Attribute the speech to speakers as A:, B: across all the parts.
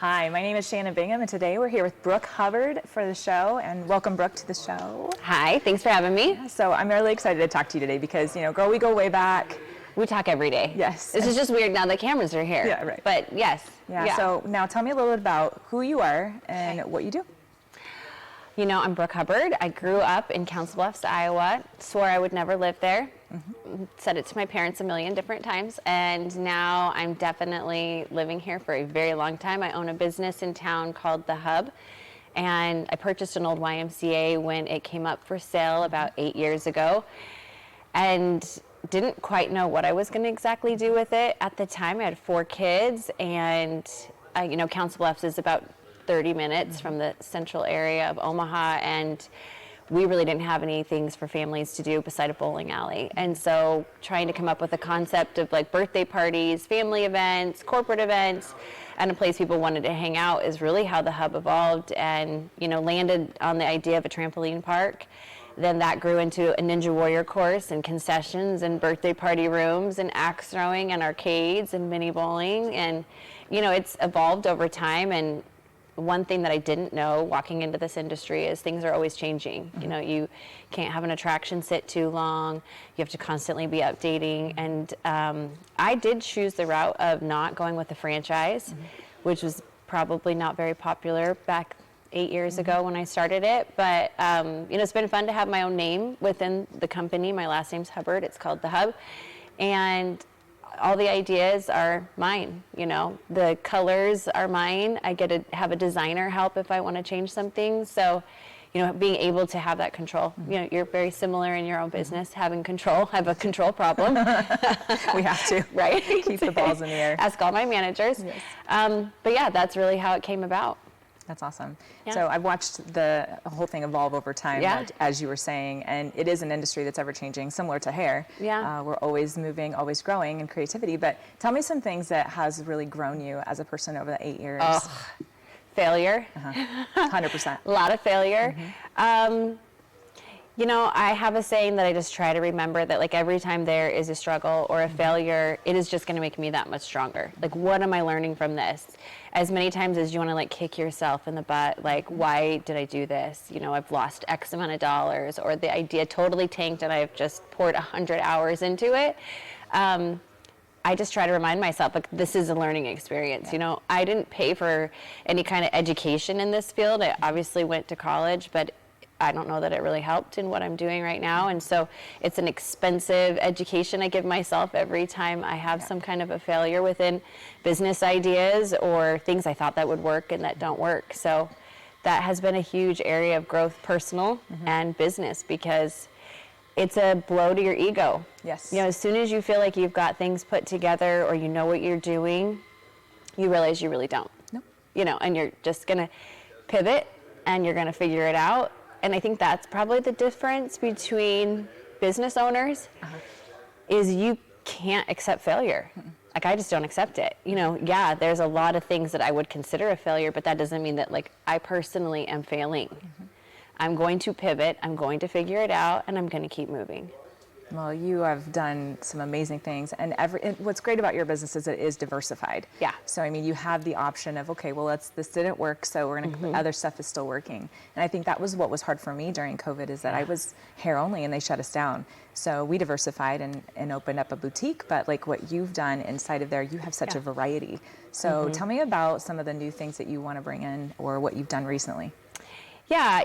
A: Hi, my name is Shannon Bingham, and today we're here with Brooke Hubbard for the show, and welcome, Brooke, to the show.
B: Hi, thanks for having me.
A: So I'm really excited to talk to you today because, girl, we go way back.
B: We talk every day.
A: Yes.
B: This is just weird now the cameras are here.
A: Yeah, right.
B: But yes.
A: Yeah, so now tell me a little bit about who you are and what you do.
B: I'm Brooke Hubbard. I grew up in Council Bluffs, Iowa. Swore I would never live there. Said it to my parents a million different times. And now I'm definitely living here for a very long time. I own a business in town called The Hub. And I purchased an old YMCA when it came up for sale about 8 years ago. And didn't quite know what I was going to exactly do with it. At the time, I had 4 kids. And, Council Bluffs is about 30 minutes from the central area of Omaha, and we really didn't have any things for families to do beside a bowling alley. And so trying to come up with a concept of like birthday parties, family events, corporate events, and a place people wanted to hang out is really how the Hub evolved, and landed on the idea of a trampoline park. Then that grew into a Ninja Warrior course and concessions and birthday party rooms and axe throwing and arcades and mini bowling. And it's evolved over time. And one thing that I didn't know walking into this industry is things are always changing. You can't have an attraction sit too long. You have to constantly be updating. And I did choose the route of not going with a franchise, which was probably not very popular back 8 years ago when I started it. But, it's been fun to have my own name within the company. My last name's Hubbard. It's called The Hub. And all the ideas are mine, the colors are mine. I get to have a designer help if I want to change something. So, being able to have that control. You're very similar in your own business, having control. I have a control problem.
A: We have to.
B: Right?
A: Keep the balls in the air.
B: Ask all my managers. Yes. But yeah, that's really how it came about.
A: That's awesome.
B: Yeah.
A: So I've watched the whole thing evolve over time, as you were saying, and it is an industry that's ever changing, similar to hair.
B: Yeah.
A: We're always moving, always growing in creativity. But tell me some things that has really grown you as a person over the 8 years.
B: Oh, failure.
A: 100%.
B: A lot of failure. I have a saying that I just try to remember that like every time there is a struggle or a failure, it is just going to make me that much stronger. Like, what am I learning from this? As many times as you want to like kick yourself in the butt, like, why did I do this? I've lost X amount of dollars, or the idea totally tanked and I've just poured 100 hours into it. I just try to remind myself, like, this is a learning experience. I didn't pay for any kind of education in this field. I obviously went to college, but I don't know that it really helped in what I'm doing right now. And so it's an expensive education I give myself every time I have some kind of a failure within business ideas or things I thought that would work and that don't work. So that has been a huge area of growth, personal and business, because it's a blow to your ego.
A: Yes.
B: As soon as you feel like you've got things put together or you know what you're doing, you realize you really don't.
A: Nope.
B: And you're just going to pivot and you're going to figure it out. And I think that's probably the difference between business owners is you can't accept failure. Like, I just don't accept it. There's a lot of things that I would consider a failure, but that doesn't mean that like I personally am failing. I'm going to pivot, I'm going to figure it out, and I'm going to keep moving.
A: Well, you have done some amazing things, and what's great about your business is it is diversified.
B: Yeah.
A: So, you have the option of, okay, well, this didn't work, so we're going to, other stuff is still working. And I think that was what was hard for me during COVID, is that I was hair only and they shut us down. So we diversified and opened up a boutique, but like what you've done inside of there, you have such a variety. So tell me about some of the new things that you want to bring in or what you've done recently.
B: Yeah,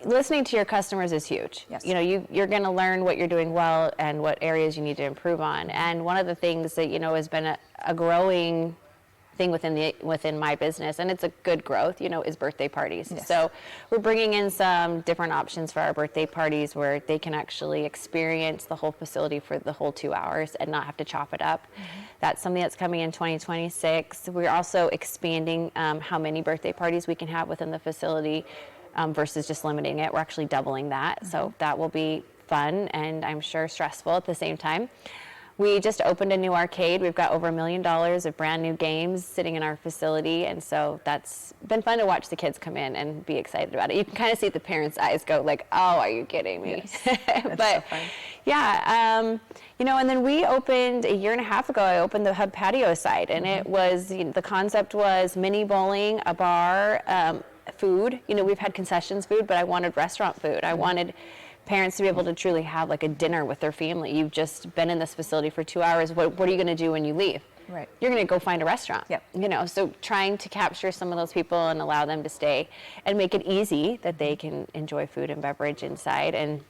B: listening to your customers is huge.
A: Yes.
B: You're going to learn what you're doing well and what areas you need to improve on. And one of the things that, has been a growing thing within my business, and it's a good growth, is birthday parties.
A: Yes.
B: So we're bringing in some different options for our birthday parties where they can actually experience the whole facility for the whole 2 hours and not have to chop it up. That's something that's coming in 2026. We're also expanding how many birthday parties we can have within the facility versus just limiting it. We're actually doubling that. So that will be fun and I'm sure stressful at the same time. We just opened a new arcade. We've got over $1 million of brand new games sitting in our facility. And so that's been fun to watch the kids come in and be excited about it. You can kind of see the parents' eyes go like, oh, are you kidding me?
A: Yes. That's
B: But
A: so fun.
B: yeah, you know, and then we opened a year and a half ago, I opened the Hub Patio side, and it was, you know, the concept was mini bowling, a bar, food. You know, we've had concessions food, but I wanted restaurant food. I wanted parents to be able to truly have like a dinner with their family. You've just been in this facility for 2 hours. What are you going to do when you leave?
A: Right.
B: You're going to go find a restaurant.
A: Yep.
B: You know, so trying to capture some of those people and allow them to stay and make it easy that they can enjoy food and beverage inside. And,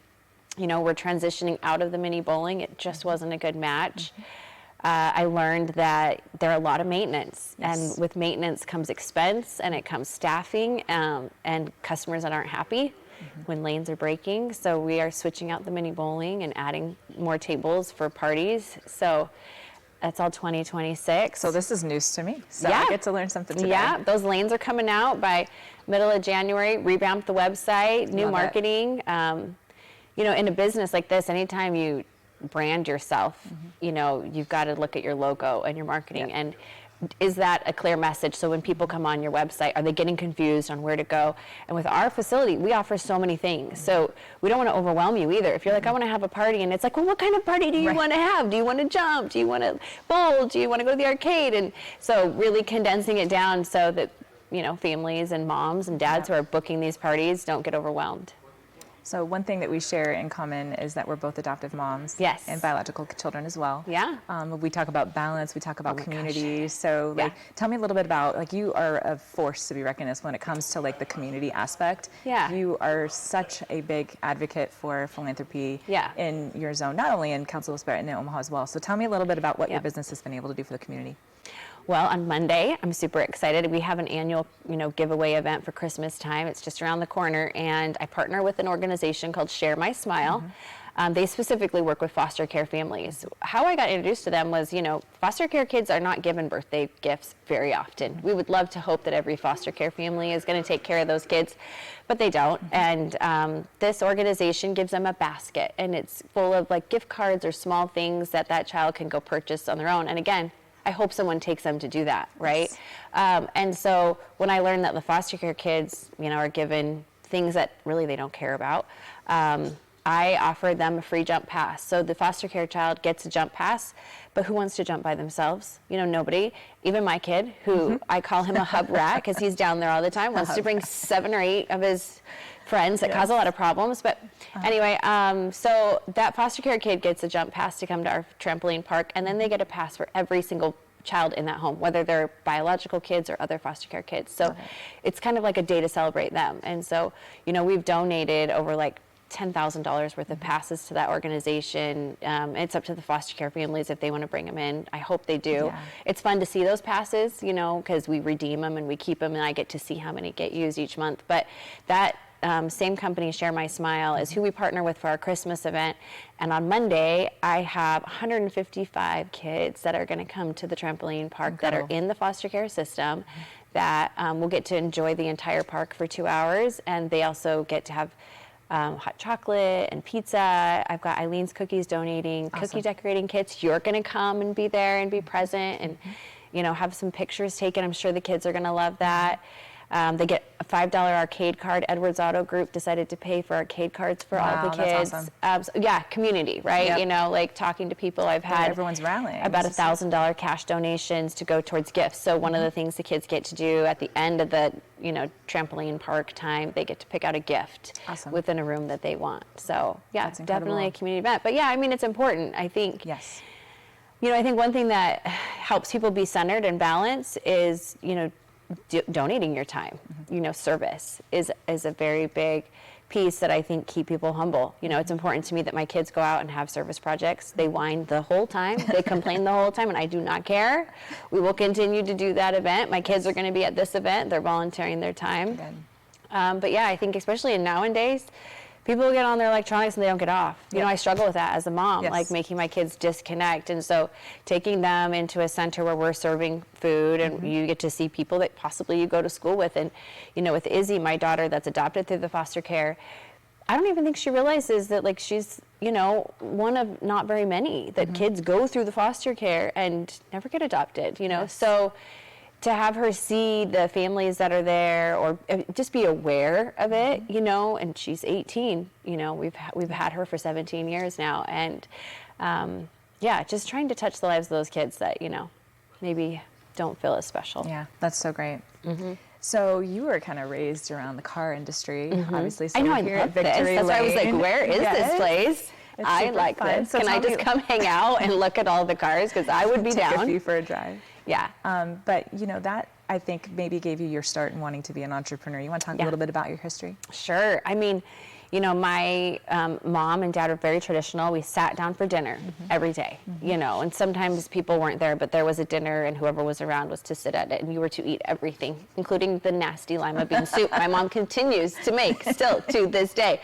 B: you know, we're transitioning out of the mini bowling. It just wasn't a good match. I learned that there are a lot of maintenance, and with maintenance comes expense, and it comes staffing, and customers that aren't happy when lanes are breaking. So we are switching out the mini bowling and adding more tables for parties. So that's all 2026.
A: So this is news to me. So
B: Yeah.
A: I get to learn something today.
B: Yeah, those lanes are coming out by middle of January. Revamped the website, new
A: Love it.
B: marketing. You know, in a business like this, anytime you brand yourself, you know, you've got to look at your logo and your marketing.
A: Yeah.
B: And is that a clear message? So when people come on your website, are they getting confused on where to go? And with our facility, we offer so many things. So we don't want to overwhelm you either. If you're like, I want to have a party, and it's like, well, what kind of party do you want to have? Do you want to jump? Do you want to bowl? Do you want to go to the arcade? And so really condensing it down so that, you know, families and moms and dads who are booking these parties don't get overwhelmed.
A: So one thing that we share in common is that we're both adoptive moms.
B: Yes.
A: And biological children as well.
B: Yeah.
A: We talk about balance. We talk about
B: my
A: community. So like, tell me a little bit about, like, you are a force to be reckoned with when it comes to like the community aspect.
B: Yeah.
A: You are such a big advocate for philanthropy in your zone, not only in Council Bluffs, but in Omaha as well. So tell me a little bit about what your business has been able to do for the community.
B: Well, on Monday, I'm super excited. We have an annual, you know, giveaway event for Christmas time. It's just around the corner, and I partner with an organization called Share My Smile. They specifically work with foster care families. How I got introduced to them was, you know, foster care kids are not given birthday gifts very often. We would love to hope that every foster care family is going to take care of those kids, but they don't. And this organization gives them a basket, and it's full of like gift cards or small things that that child can go purchase on their own. And again, I hope someone takes them to do that, right?
A: Yes.
B: And so when I learned that the foster care kids, you know, are given things that really they don't care about, I offered them a free jump pass. So the foster care child gets a jump pass, but who wants to jump by themselves? You know, nobody. Even my kid, who I call him a hub rat because he's down there all the time, wants to bring 7 or 8 of his friends that cause a lot of problems. But anyway, so that foster care kid gets a jump pass to come to our trampoline park, and then they get a pass for every single child in that home, whether they're biological kids or other foster care kids. So it's kind of like a day to celebrate them. And so, you know, we've donated over like $10,000 worth of passes to that organization. It's up to the foster care families if they want to bring them in. I hope they do.
A: Yeah.
B: It's fun to see those passes, you know, because we redeem them and we keep them, and I get to see how many get used each month. But that same company, Share My Smile, is who we partner with for our Christmas event. And on Monday, I have 155 kids that are going to come to the trampoline park that are in the foster care system that will get to enjoy the entire park for 2 hours. And they also get to have hot chocolate and pizza. I've got Eileen's Cookies donating cookie decorating kits. You're going to come and be there and be present and, you know, have some pictures taken. I'm sure the kids are going to love that. They get a $5 arcade card. Edwards Auto Group decided to pay for arcade cards for all the kids.
A: That's awesome.
B: So, yeah, community, right?
A: Yep.
B: You know, like talking to people. I've had
A: everyone's rallying.
B: about $1,000 cash donations to go towards gifts. So one of the things the kids get to do at the end of the, you know, trampoline park time, they get to pick out a gift within a room that they want. So yeah, it's definitely a community event. But yeah, I mean, it's important. I think.
A: Yes.
B: You know, I think one thing that helps people be centered and balanced is, you know, donating your time. You know, service is a very big piece that I think keep people humble. You know, it's important to me that my kids go out and have service projects. They whine the whole time. They complain the whole time, and I do not care. We will continue to do that event. My kids are going to be at this event. They're volunteering their time. But yeah, I think especially in nowadays, people get on their electronics and they don't get off. You know, I struggle with that as a mom, like making my kids disconnect. And so taking them into a center where we're serving food and you get to see people that possibly you go to school with. And, you know, with Izzy, my daughter that's adopted through the foster care, I don't even think she realizes that, like, she's, you know, one of not very many that kids go through the foster care and never get adopted, you know.
A: Yes.
B: So to have her see the families that are there, or just be aware of it, you know, and she's 18, you know, we've had her for 17 years now, and yeah, just trying to touch the lives of those kids that, you know, maybe don't feel as special.
A: Yeah, that's so great. So you were kind of raised around the car industry, obviously. So
B: I know,
A: we're
B: I
A: here
B: love
A: at Victory
B: this. That's why I was like,
A: Lane.
B: where is
A: Yes.
B: this place?
A: It's
B: I
A: super
B: like
A: fun.
B: this.
A: So
B: Can I
A: tell
B: just
A: me-
B: come hang out and look at all the cars? Because I would be
A: Take
B: down.
A: you for a drive.
B: Yeah.
A: But you know, that I think maybe gave you your start in wanting to be an entrepreneur. You want to talk a little bit about your history?
B: Sure. I mean, you know, my mom and dad are very traditional. We sat down for dinner every day, you know, and sometimes people weren't there, but there was a dinner and whoever was around was to sit at it, and you were to eat everything, including the nasty lima bean soup my mom continues to make still to this day.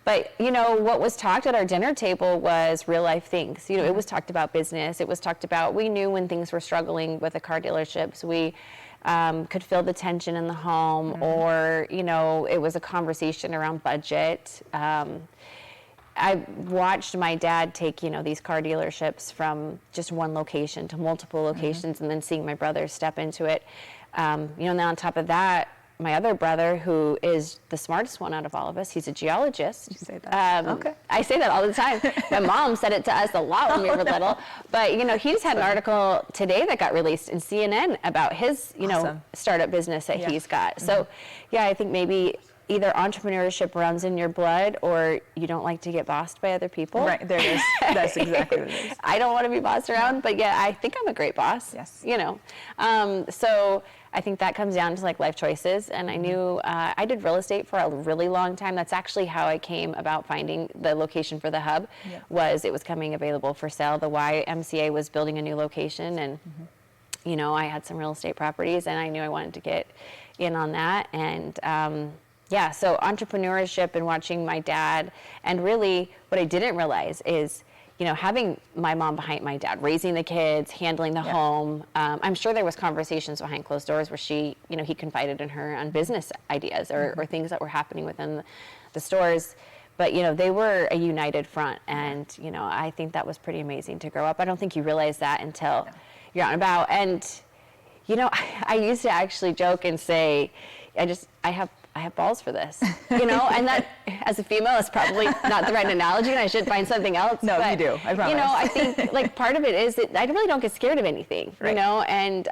B: But, you know, what was talked at our dinner table was real life things. You know, it was talked about business. It was talked about, we knew when things were struggling with the car dealerships. We could feel the tension in the home, or, you know, it was a conversation around budget. I watched my dad take, you know, these car dealerships from just one location to multiple locations, and then seeing my brother step into it. You know, and then on top of that, my other brother, who is the smartest one out of all of us, he's a geologist.
A: You say that. Okay.
B: I say that all the time. My mom said it to us a lot when we were little. But, you know, he just had an article today that got released in CNN about his, you know,
A: Awesome.
B: startup business that he's got. So, yeah, I think maybe either entrepreneurship runs in your blood, or you don't like to get bossed by other people.
A: Right, there it is. That's exactly what it is.
B: I don't want to be bossed around, but yeah, I think I'm a great boss.
A: Yes.
B: You know, so I think that comes down to like life choices. And I knew I did real estate for a really long time. That's actually how I came about finding the location for the hub.
A: Yeah.
B: Was it was coming available for sale. The YMCA was building a new location, and you know, I had some real estate properties, and I knew I wanted to get in on that. And yeah, so entrepreneurship and watching my dad, and really what I didn't realize is, you know, having my mom behind my dad, raising the kids, handling the home. I'm sure there was conversations behind closed doors where she, you know, he confided in her on business ideas or things that were happening within the stores. But, you know, they were a united front, and, you know, I think that was pretty amazing to grow up. I don't think you realize that until you're out and about. And, you know, I used to actually joke and say, I have balls for this, you know, and that as a female is probably not the right analogy, and I should find something else.
A: No,
B: but,
A: you do, I promise.
B: You know, I think like part of it is that I really don't get scared of anything, you know, and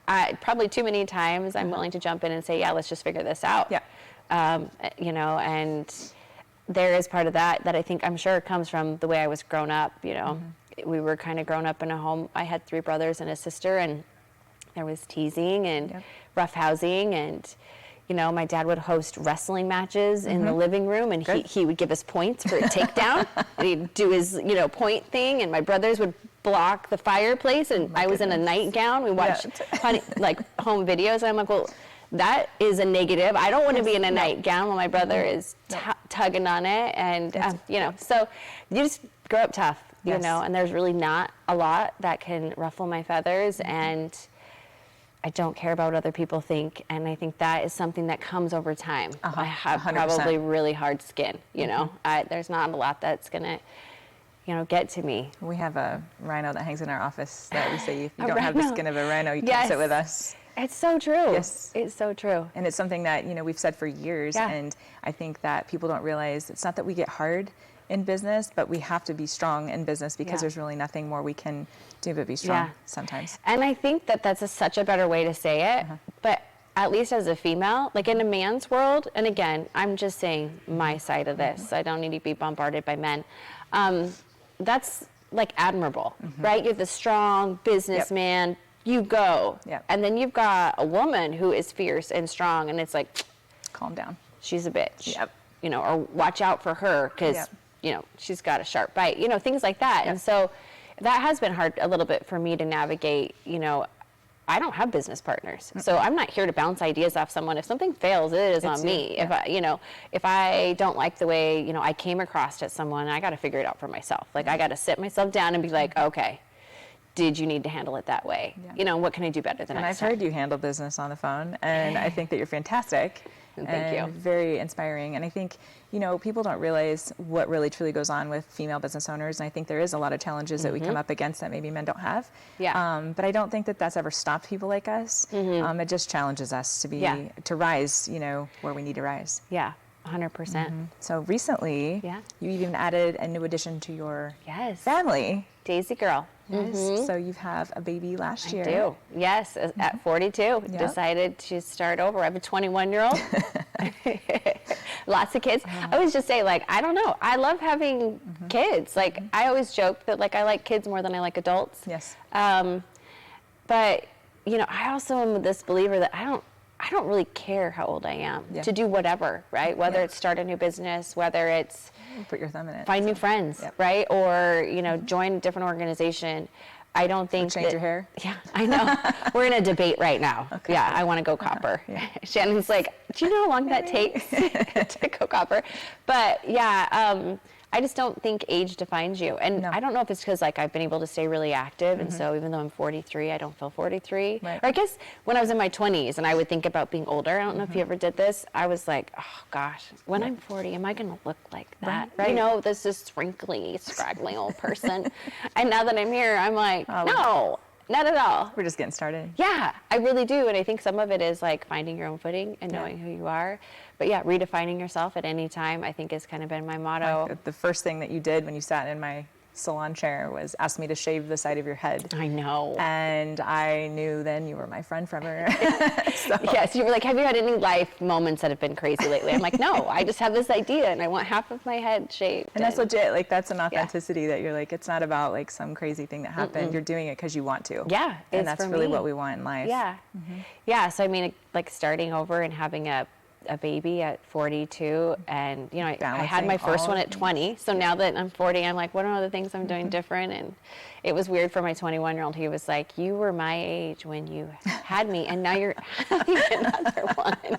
B: I probably too many times I'm willing to jump in and say, yeah, let's just figure this out.
A: Yeah.
B: You know, and there is part of that I think I'm sure comes from the way I was grown up, you know. We were kind of grown up in a home. I had 3 brothers and a sister, and there was teasing and roughhousing, and you know, my dad would host wrestling matches in the living room, and he would give us points for a takedown. And he'd do his, you know, point thing, and my brothers would block the fireplace, and I was in a nightgown. We watched like home videos, and I'm like, well, that is a negative. I don't want to be in a nightgown when my brother is tugging on it, and you know, so you just grow up tough, you know, and there's really not a lot that can ruffle my feathers, and I don't care about what other people think, and I think that is something that comes over time. I have
A: 100%.
B: probably really hard skin, you know. There's not a lot that's gonna, you know, get to me.
A: We have a rhino that hangs in our office that we say, if you
B: A
A: don't have the
B: rhino.
A: skin of a rhino, you can't sit with us.
B: It's so true.
A: Yes.
B: It's so true.
A: And it's something that, you know, we've said for years, and I think that people don't realize it's not that we get hard in business, but we have to be strong in business because there's really nothing more we can do but be strong sometimes.
B: And I think that that's such a better way to say it, but at least as a female, like in a man's world, and again, I'm just saying my side of this, I don't need to be bombarded by men, that's like admirable, right? You're the strong businessman, you go. And then you've got a woman who is fierce and strong, and it's like,
A: calm down.
B: She's a bitch, you know, or watch out for her because, you know, she's got a sharp bite, you know, things like that. And so that has been hard a little bit for me to navigate. You know, I don't have business partners, so I'm not here to bounce ideas off someone. If something fails, it is on me. If I, you know, if I don't like the way, you know, I came across at someone, I got to figure it out for myself. Like I got to sit myself down and be like, okay, did you need to handle it that way? You know, what can I do better than
A: And
B: next
A: I've
B: time?
A: heard you handle business on the phone, and I think that you're fantastic.
B: Thank you.
A: Very inspiring. And I think, people don't realize what really truly goes on with female business owners. And I think there is a lot of challenges that we come up against that maybe men don't have.
B: Yeah.
A: But I don't think that that's ever stopped people like us. It just challenges us to rise, where we need to rise.
B: Yeah. 100%.
A: So recently, you even added a new addition to your family.
B: Daisy girl.
A: Yes. So you have a baby last year.
B: I do. Yes. At 42, decided to start over. I have a 21-year-old. Lots of kids. I always just say, I don't know. I love having kids. I always joke that, I like kids more than I like adults.
A: Yes.
B: But, I also am this believer that I don't really care how old I am to do whatever, right? Whether it's start a new business, whether it's
A: put your thumb in it,
B: find new friends, right? Or, join a different organization. I don't think
A: change your hair.
B: Yeah, I know. We're in a debate right now. Okay. Yeah, I want to go copper. Shannon's like, do you know how long that takes to go copper? But yeah, I just don't think age defines you. And I don't know if it's because I've been able to stay really active. And so even though I'm 43, I don't feel 43. Right. Or I guess when I was in my 20s and I would think about being older, I don't know if you ever did this. I was like, oh gosh, when I'm 40, am I going to look like that? Right. This is wrinkly, scraggly old person. And now that I'm here, I'm like, no. Not at all.
A: We're just getting started.
B: Yeah, I really do. And I think some of it is finding your own footing and knowing who you are. But yeah, redefining yourself at any time, I think has kind of been my motto.
A: The first thing that you did when you sat in my salon chair was ask me to shave the side of your head.
B: I know.
A: And I knew then you were my friend forever.
B: Yes, you were like, have you had any life moments that have been crazy lately? I'm like, no, I just have this idea and I want half of my head shaved.
A: And that's legit. That's an authenticity that you're it's not about some crazy thing that happened. You're doing it because you want to.
B: Yeah.
A: And that's really what we want in life.
B: Yeah. Yeah. So I mean, starting over and having a baby at 42, and I had my first one at 20. So now that I'm 40, I'm like, what are all the things I'm doing different? And it was weird for my 21-year-old. He was like, you were my age when you had me, and now you're having another one.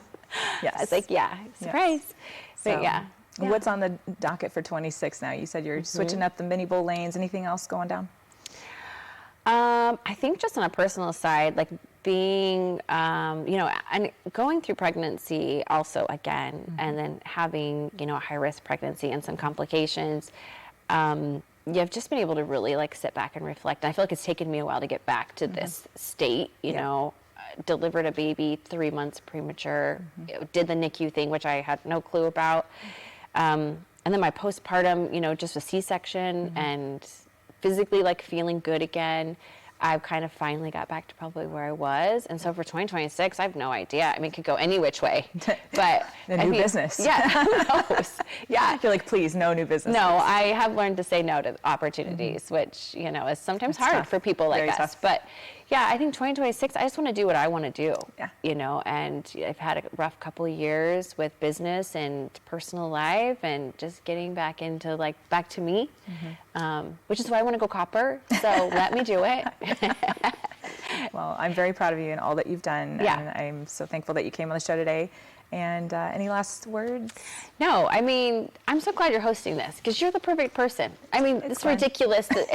A: Yes.
B: I was like, yeah, surprise. But yeah.
A: What's on the docket for 26 now? You said you're switching up the mini bowl lanes. Anything else going down?
B: I think just on a personal side, being, and going through pregnancy also again, and then having, a high-risk pregnancy and some complications, you've just been able to really sit back and reflect. And I feel like it's taken me a while to get back to this state, delivered a baby 3 months premature, did the NICU thing, which I had no clue about. And then my postpartum, just a C-section and physically feeling good again. I've kind of finally got back to probably where I was. And so for 2026, I have no idea. I mean, it could go any which way. But
A: new business.
B: Yeah, who knows? Yeah.
A: I feel please, no new business.
B: No, I have learned to say no to opportunities, which, is sometimes hard
A: tough.
B: for people like
A: Very
B: us.
A: Tough.
B: But yeah, I think 2026, I just want to do what I want to do.
A: Yeah.
B: And I've had a rough couple of years with business and personal life and just getting back into back to me, which is why I want to go copper. So let me do it.
A: Well, I'm very proud of you and all that you've done.
B: Yeah.
A: And I'm so thankful that you came on the show today. And any last words?
B: No, I mean, I'm so glad you're hosting this because you're the perfect person. I mean, it's ridiculous that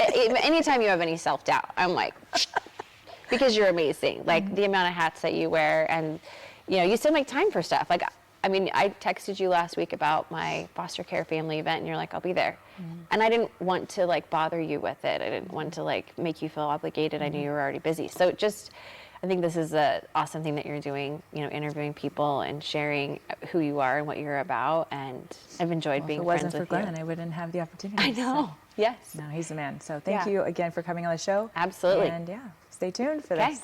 B: anytime you have any self-doubt, I'm like, because you're amazing. The amount of hats that you wear, and you still make time for stuff. I mean, I texted you last week about my foster care family event, and you're like, I'll be there. And I didn't want to bother you with it. I didn't want to make you feel obligated. I knew you were already busy. So I think this is an awesome thing that you're doing, interviewing people and sharing who you are and what you're about. And I've enjoyed being friends with you.
A: If it wasn't for Glenn, I wouldn't have the opportunity.
B: I know.
A: So.
B: Yes.
A: No, he's the man. So thank you again for coming on the show.
B: Absolutely.
A: And stay tuned for this.